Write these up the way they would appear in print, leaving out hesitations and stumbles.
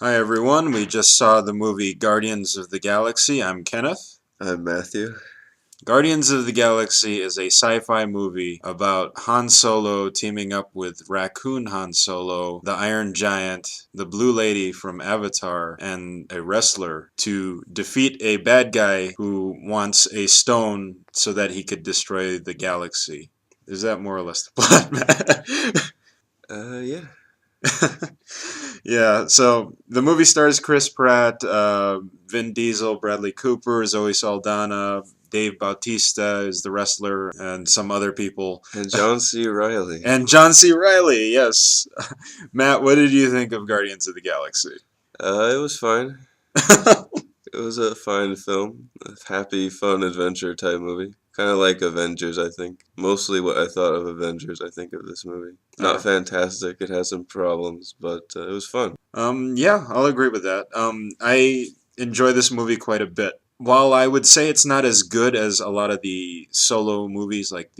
Hi everyone, we just saw the movie Guardians of the Galaxy. I'm Kenneth. I'm Matthew. Guardians of the Galaxy is a sci-fi movie about Han Solo teaming up with Raccoon Han Solo, the Iron Giant, the Blue Lady from Avatar, and a wrestler to defeat a bad guy who wants a stone so that he could destroy the galaxy. Is that more or less the plot, Matt? Yeah. Yeah, so the movie stars Chris Pratt, Vin Diesel, Bradley Cooper, Zoe Saldana, Dave Bautista is the wrestler, and some other people. And John C. Reilly. And John C. Reilly, yes. Matt, what did you think of Guardians of the Galaxy? It was fine. It was a fine film. A happy, fun adventure type movie. Kind of like Avengers, I think. Mostly what I thought of Avengers, I think of this movie. Not fantastic. It has some problems, but it was fun. Yeah, I'll agree with that. I enjoy this movie quite a bit. While I would say it's not as good as a lot of the solo movies, like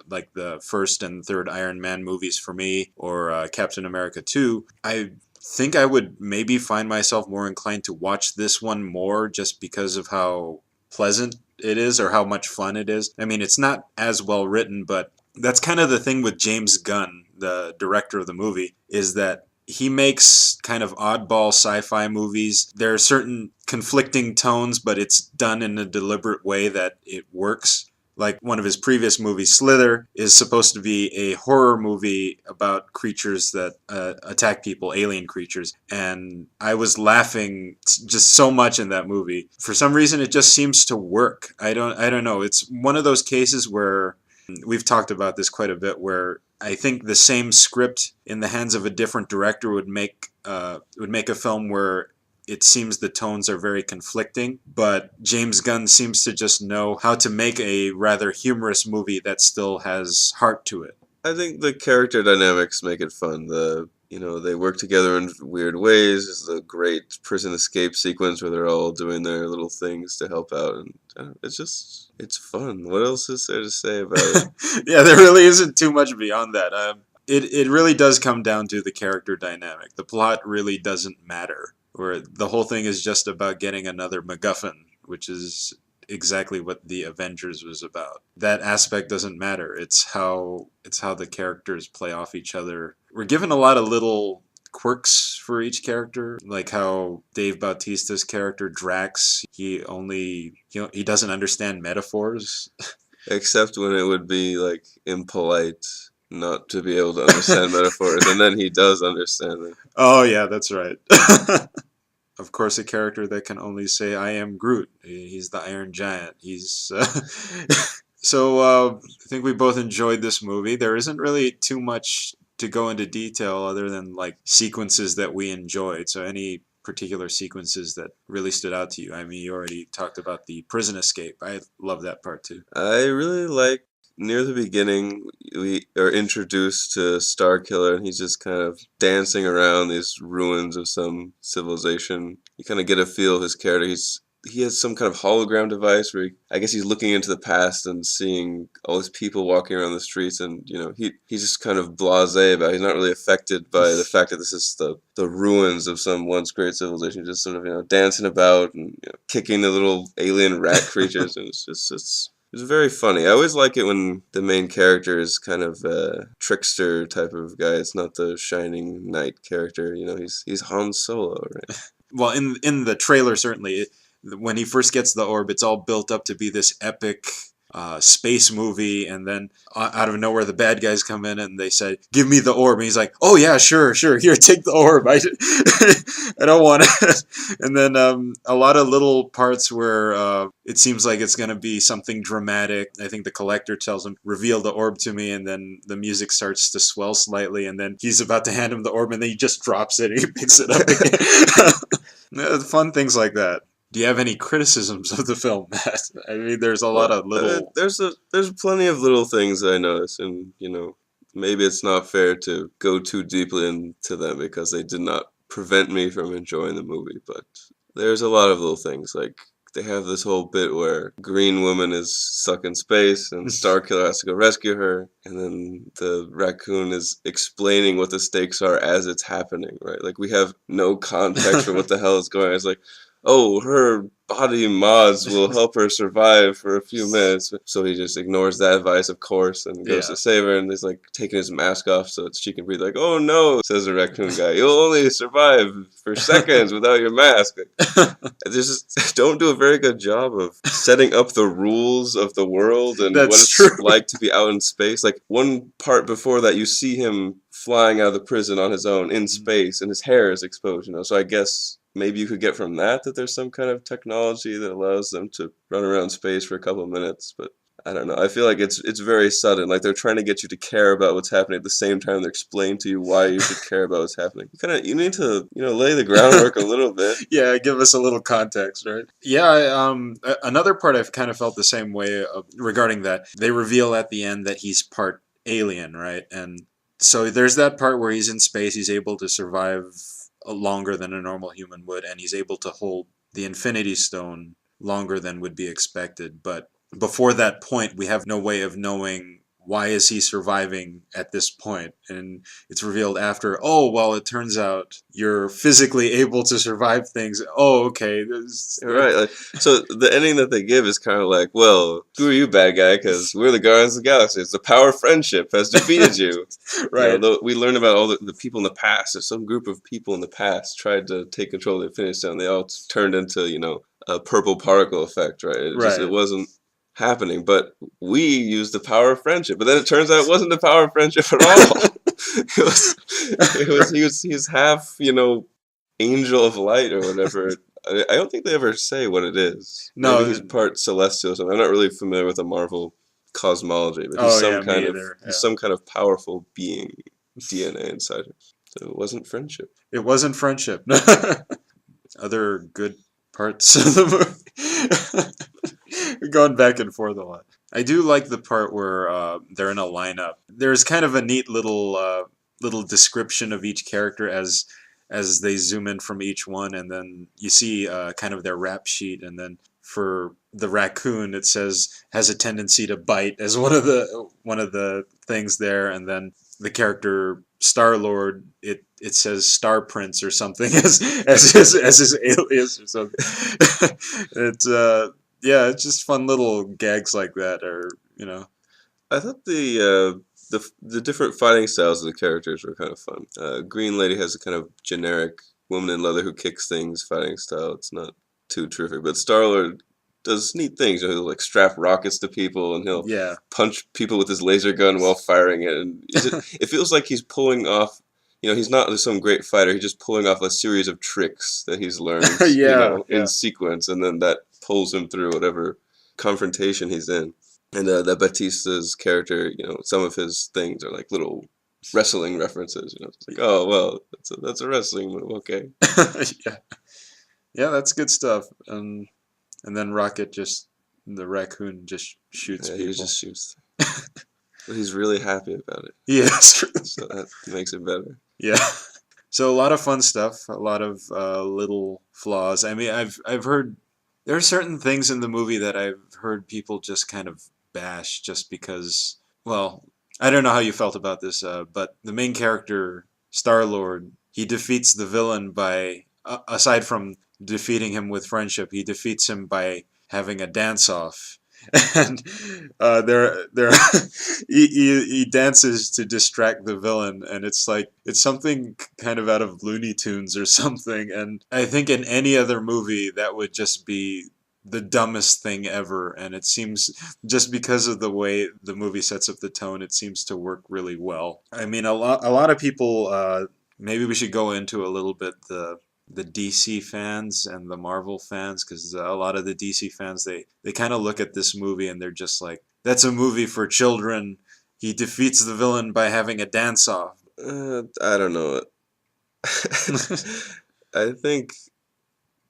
like the first and third Iron Man movies for me, or Captain America 2, I think I would maybe find myself more inclined to watch this one more just because of how pleasant it is or how much fun it is. I mean, it's not as well written, but that's kind of the thing with James Gunn, the director of the movie, is that he makes kind of oddball sci-fi movies. There are certain conflicting tones, but it's done in a deliberate way that it works. Like one of his previous movies, Slither, is supposed to be a horror movie about creatures that attack people, alien creatures. And I was laughing just so much in that movie. For some reason, it just seems to work. I don't know. It's one of those cases where we've talked about this quite a bit, where I think the same script in the hands of a different director would make a film where it seems the tones are very conflicting, but James Gunn seems to just know how to make a rather humorous movie that still has heart to it. I think the character dynamics make it fun. They work together in weird ways. There's a great prison escape sequence where they're all doing their little things to help out, and it's fun. What else is there to say about it? Yeah, there really isn't too much beyond that. It really does come down to the character dynamic. The plot really doesn't matter, where the whole thing is just about getting another MacGuffin, which is exactly what the Avengers was about. That aspect doesn't matter. It's how the characters play off each other. We're given a lot of little quirks for each character, like how Dave Bautista's character Drax, he doesn't understand metaphors. Except when it would be like impolite not to be able to understand metaphors, and then he does understand them. Oh yeah, that's right. Of course, a character that can only say "I am Groot." He's the Iron Giant. He's I think we both enjoyed this movie. There isn't really too much to go into detail other than like sequences that we enjoyed. So any particular sequences that really stood out to you? I mean, you already talked about the prison escape. I love that part too. I really like near the beginning we are introduced to Starkiller, and he's just kind of dancing around these ruins of some civilization. You kind of get a feel of his character. He has some kind of hologram device where I guess he's looking into the past and seeing all these people walking around the streets, and he's just kind of blasé about it. He's not really affected by the fact that this is the ruins of some once great civilization. Just sort of dancing about and kicking the little alien rat creatures, and it's very funny. I always like it when the main character is kind of a trickster type of guy. It's not the shining knight character. He's Han Solo, right? Well, in the trailer, certainly, when he first gets the orb, it's all built up to be this epic space movie, and then out of nowhere, the bad guys come in and they say, "Give me the orb," and he's like, "Oh yeah, sure, here, take the orb. I don't want it." And then a lot of little parts where it seems like it's gonna be something dramatic. I think the collector tells him, "Reveal the orb to me," and then the music starts to swell slightly, and then he's about to hand him the orb, and then he just drops it and he picks it up again. Fun things like that. Do you have any criticisms of the film, Matt? I mean, there's a lot of little. There's plenty of little things that I notice, and maybe it's not fair to go too deeply into them because they did not prevent me from enjoying the movie. But there's a lot of little things like they have this whole bit where Green Woman is stuck in space and Starkiller has to go rescue her, and then the raccoon is explaining what the stakes are as it's happening, right? Like we have no context for what the hell is going on. It's like, oh, her body mods will help her survive for a few minutes. So he just ignores that advice, of course, and goes Yeah. to save her, and he's like taking his mask off so that she can breathe. Like, oh no, says the raccoon guy, you'll only survive for seconds without your mask. They just don't do a very good job of setting up the rules of the world and what That's it's true. like to be out in space. Like one part before that, you see him flying out of the prison on his own in space, and his hair is exposed. So I guess maybe you could get from that there's some kind of technology that allows them to run around space for a couple of minutes, but I don't know. I feel like it's very sudden. Like they're trying to get you to care about what's happening at the same time they're explaining to you why you should care about what's happening. You need to lay the groundwork a little bit. Yeah, give us a little context, right? Yeah, another part I've kind of felt the same way regarding that. They reveal at the end that he's part alien, right? And so there's that part where he's in space, he's able to survive longer than a normal human would, and he's able to hold the Infinity Stone longer than would be expected. But before that point, we have no way of knowing why is he surviving at this point. And it's revealed after, oh, well, it turns out you're physically able to survive things. Oh, okay. Right. Like, so the ending that they give is kind of like, well, who are you, bad guy? Because we're the Guardians of the Galaxy. It's the power of friendship has defeated you. Right. We learn about all the people in the past. There's some group of people in the past tried to take control of the Infinity Stone. They all turned into, a purple particle effect, right? It Right. wasn't happening. But we used the power of friendship. But then it turns out it wasn't the power of friendship at all. He was half, angel of light or whatever. I don't think they ever say what it is. Maybe No. he's part celestial or something. I'm not really familiar with the Marvel cosmology, but Oh, yeah, me either. he's Yeah. some kind of powerful being, DNA inside him. So it wasn't friendship. It wasn't friendship. Other good parts of the movie. We're going back and forth a lot. I do like the part where they're in a lineup. There's kind of a neat little description of each character as they zoom in from each one, and then you see kind of their rap sheet, and then for the raccoon it says has a tendency to bite as one of the things there, and then the character Star Lord, it says Star Prince or something as his alias or something. It's yeah, it's just fun little gags like that, or I thought the different fighting styles of the characters were kind of fun. Green Lady has a kind of generic woman in leather who kicks things fighting style. It's not too terrific, but Star Lord does neat things. He'll like strap rockets to people, and he'll yeah, punch people with his laser gun while firing it. And it feels like he's pulling off. He's not some great fighter. He's just pulling off a series of tricks that he's learned, yeah, in yeah. sequence, and then that pulls him through whatever confrontation he's in. And that Batista's character, some of his things are like little wrestling references. It's like, oh well, that's a wrestling move. Okay. Yeah, yeah, that's good stuff. And then the raccoon just shoots Yeah, he people. just shoots. But he's really happy about it, Yeah, that's true. so that makes it better. Yeah. So a lot of fun stuff, a lot of little flaws. I mean, I've heard there are certain things in the movie that I've heard people just kind of bash just because. Well, I don't know how you felt about this, but the main character Star Lord, he defeats the villain by aside from defeating him with friendship, he defeats him by having a dance off. And there he dances to distract the villain, and it's like it's something kind of out of Looney Tunes or something. And I think in any other movie that would just be the dumbest thing ever, and it seems just because of the way the movie sets up the tone, it seems to work really well. I mean, a lot of people, maybe we should go into a little bit the DC fans and the Marvel fans, because a lot of the DC fans, they kind of look at this movie and they're just like, that's a movie for children. He defeats the villain by having a dance off. I don't know. I think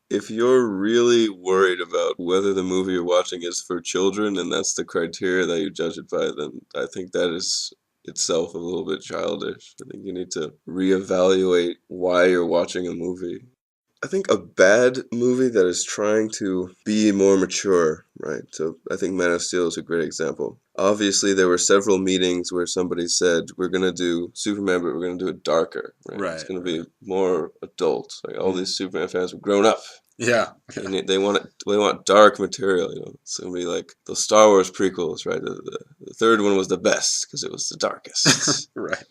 if you're really worried about whether the movie you're watching is for children and that's the criteria that you judge it by, then I think that is itself a little bit childish. I think you need to reevaluate why you're watching a movie. I think a bad movie that is trying to be more mature, right? So I think Man of Steel is a great example. Obviously, there were several meetings where somebody said, we're going to do Superman, but we're going to do it darker, right? It's Right, going to right. be more adult. Like all Mm. these Superman fans have grown up. Yeah, yeah. They want dark material, you know. It's gonna be like those Star Wars prequels, right? The third one was the best because it was the darkest. Right.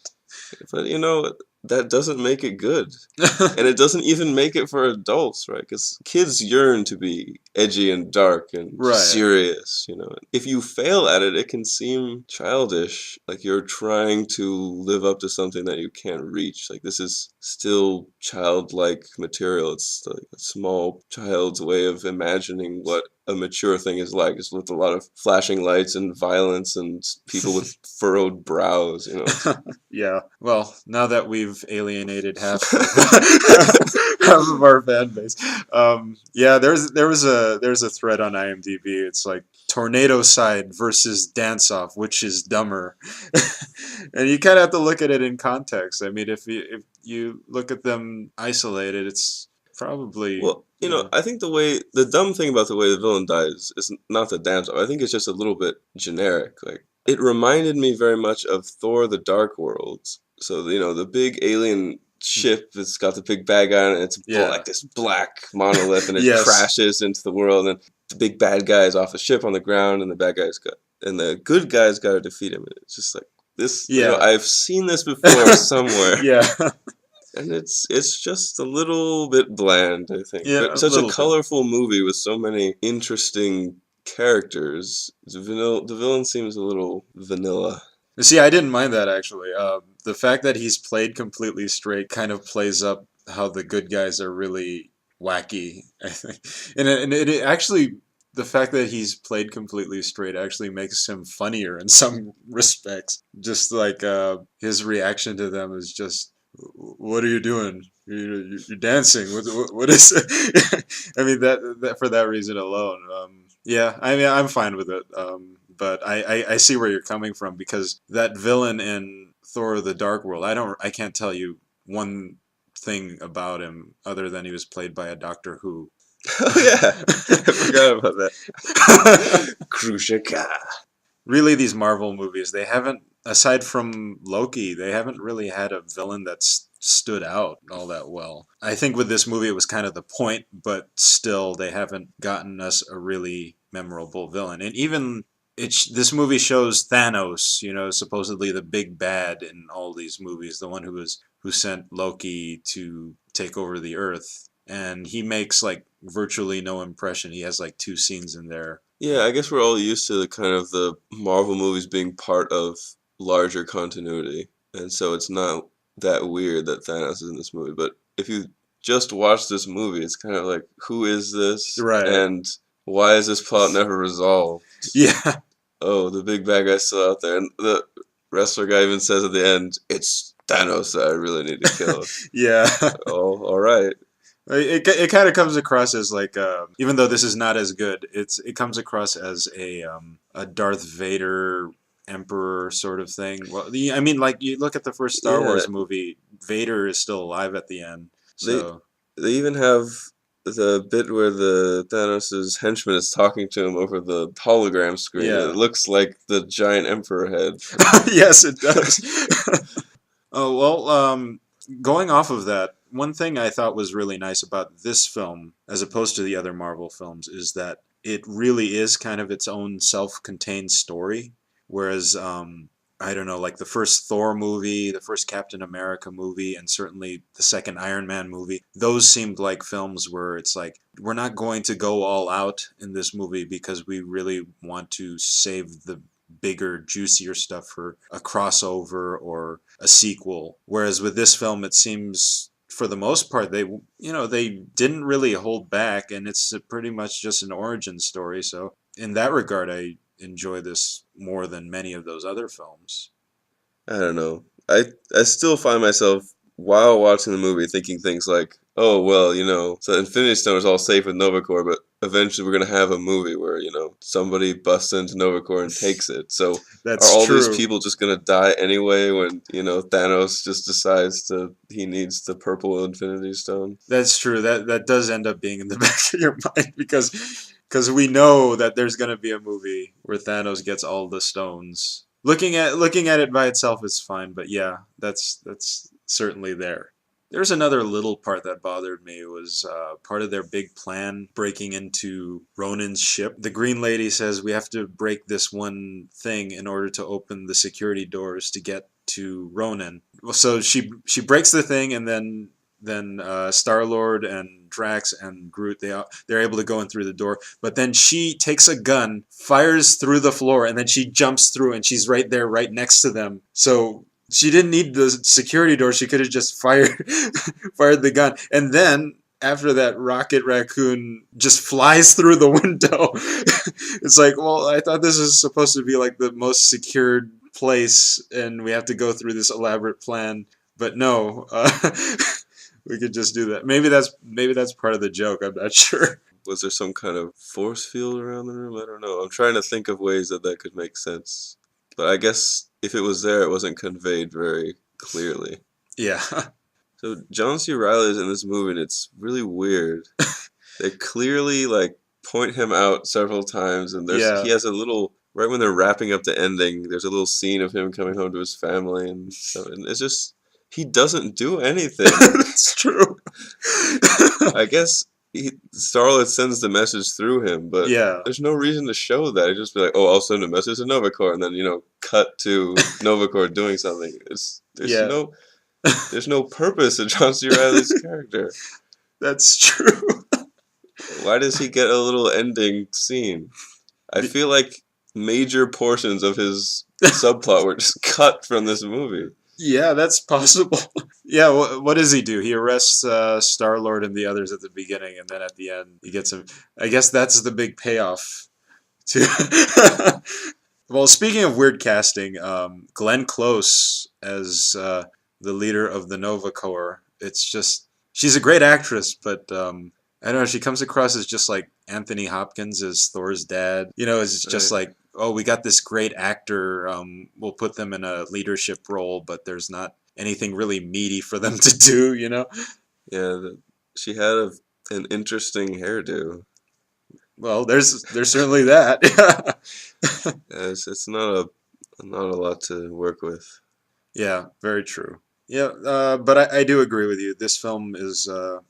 But you know that doesn't make it good, and it doesn't even make it for adults, right? Because kids yearn to be edgy and dark and Right. serious, you know. If you fail at it, it can seem childish, like you're trying to live up to something that you can't reach. Like this is still childlike material. It's like a small child's way of imagining what a mature thing is like. It's with a lot of flashing lights and violence and people with furrowed brows, you know. Yeah. Well, now that we've alienated half of our fan base, yeah, there's a thread on IMDb. It's like tornado side versus dance off, which is dumber, and you kind of have to look at it in context. I mean, if you look at them isolated, it's probably Well, you know, I think the dumb thing about the way the villain dies is not the dance off. I think it's just a little bit generic. Like it reminded me very much of Thor: The Dark World. So you know, the big alien ship that's got the big bad guy on it. It's yeah. like this black monolith, and it Yes. crashes into the world. And the big bad guy is off the ship on the ground, and the good guys got to defeat him. And it's just like this. You know, Yeah. I've seen this before somewhere. Yeah. And it's just a little bit bland, I think. Yeah. But A such a little bit. colorful movie with so many interesting characters. The villain seems a little vanilla. See, I didn't mind that actually. The fact that he's played completely straight kind of plays up how the good guys are really wacky. I think, and it actually the fact that he's played completely straight actually makes him funnier in some respects. Just like his reaction to them is just, "What are you doing? You're dancing. What is it?" I mean that for that reason alone. Yeah, I mean I'm fine with it. But I see where you're coming from because that villain in Thor: The Dark World, I can't tell you one thing about him other than he was played by a Doctor Who. Oh yeah, I forgot about that. Krushika. Really, these Marvel movies, they haven't, aside from Loki, they haven't really had a villain that's stood out all that well. I think with this movie, it was kind of the point, but still, they haven't gotten us a really memorable villain. And even this movie shows Thanos, supposedly the big bad in all these movies, the one who sent Loki to take over the Earth, and he makes like virtually no impression. He has like two scenes in there. Yeah, I guess we're all used to the Marvel movies being part of larger continuity, and so it's not that weird that Thanos is in this movie. But if you just watch this movie, it's kind of like, who is this, Right. and why is this plot never resolved? Yeah. Oh, the big bad guy's still out there, and the wrestler guy even says at the end, "It's Thanos that I really need to kill." Yeah. Oh, all right. It kind of comes across as like even though this is not as good, it comes across as a Darth Vader emperor sort of thing. Well, I mean, like you look at the first Star Yeah, Wars movie, Vader is still alive at the end. they So they even have the bit where the Thanos' henchman is talking to him over the hologram screen. yeah. It looks like the giant emperor head. Yes, it does. Oh well, going off of that, one thing I thought was really nice about this film, as opposed to the other Marvel films, is that it really is kind of its own self-contained story. Whereas, I don't know, like the first Thor movie, the first Captain America movie, and certainly the second Iron Man movie, those seemed like films where it's like, we're not going to go all out in this movie because we really want to save the bigger, juicier stuff for a crossover or a sequel. Whereas with this film, it seems for the most part they didn't really hold back, and it's pretty much just an origin story. So in that regard, I enjoy this more than many of those other films. I don't know. I still find myself while watching the movie thinking things like, oh well, so Infinity Stone is all safe with Nova Corps, but eventually we're gonna have a movie where somebody busts into Nova Corps and takes it. So are That's all these true. people just gonna die anyway when Thanos just decides he needs the purple Infinity Stone? That's true. That does end up being in the back of your mind because we know that there's going to be a movie where Thanos gets all the stones. Looking at it by itself is fine, but yeah, that's certainly there. There's another little part that bothered me was part of their big plan breaking into Ronan's ship. The Green Lady says we have to break this one thing in order to open the security doors to get to Ronan. So she breaks the thing, and then Star Lord and Drax and Groot they're able to go in through the door. But then she takes a gun, fires through the floor, and then she jumps through, and she's right there, right next to them. So she didn't need the security door. She could have just fired fired the gun, and then after that, Rocket Raccoon just flies through the window. It's like, well, I thought this is supposed to be like the most secured place, and we have to go through this elaborate plan. But no, we could just do that. Maybe that's part of the joke. I'm not sure. Was there some kind of force field around the room? I don't know. I'm trying to think of ways that could make sense. But I guess if it was there, it wasn't conveyed very clearly. Yeah, So John C. Reilly is in this movie, and it's really weird. They clearly point him out several times, and he yeah, has a little right when they're wrapping up the ending. There's a little scene of him coming home to his family and stuff, and it's just he doesn't do anything. that's true. I guess Star-Lord sends the message through him, but Yeah, there's no reason to show that. He'd just be like, "Oh, I'll send a message to Nova Corps," and then cut to Nova Corps doing something. yeah, There's no purpose to John C. Reilly's character. that's true. Why does he get a little ending scene? I feel like major portions of his subplot were just cut from this movie. Yeah, that's possible. Yeah, what does he do? He arrests Star Lord and the others at the beginning, and then at the end he gets him. I guess that's the big payoff. To well, speaking of weird casting, Glenn Close as the leader of the Nova Corps. It's just she's a great actress, but I don't know. She comes across as just like Anthony Hopkins as Thor's dad. It's just Right. like, oh, we got this great actor. We'll put them in a leadership role, but there's not anything really meaty for them to do. Yeah, she had an interesting hairdo. Well, there's certainly that. Yeah, it's not a lot to work with. Yeah, very true. Yeah, but I do agree with you. This film is a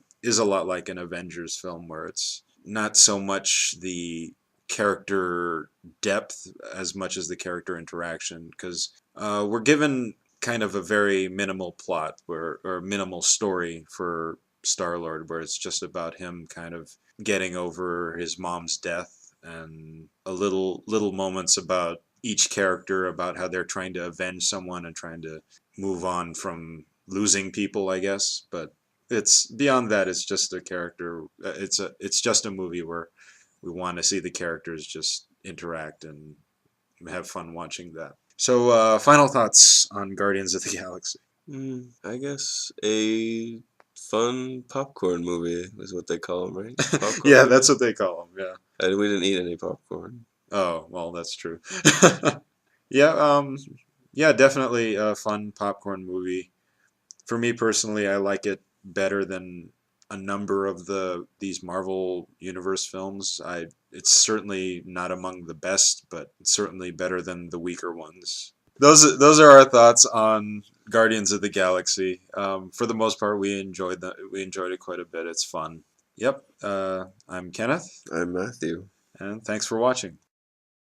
lot like an Avengers film, where it's not so much the character depth as much as the character interaction, because we're given kind of a very minimal plot or minimal story for Star Lord, where it's just about him kind of getting over his mom's death and a little moments about each character about how they're trying to avenge someone and trying to move on from losing people, I guess. But it's beyond that. It's just a character. It's just a movie where we want to see the characters just interact and have fun watching that. So, final thoughts on Guardians of the Galaxy. I guess a fun popcorn movie is what they call them, right? Popcorn Yeah, that's movie. what they call them. Yeah. And we didn't eat any popcorn. Oh, well, that's true. Yeah. Yeah, definitely a fun popcorn movie. For me personally, I like it better than a number of these Marvel Universe films. It's certainly not among the best, but it's certainly better than the weaker ones. Those are our thoughts on Guardians of the Galaxy. For the most part, we enjoyed it quite a bit. It's fun. Yep. I'm Kenneth, I'm Matthew. and thanks for watching.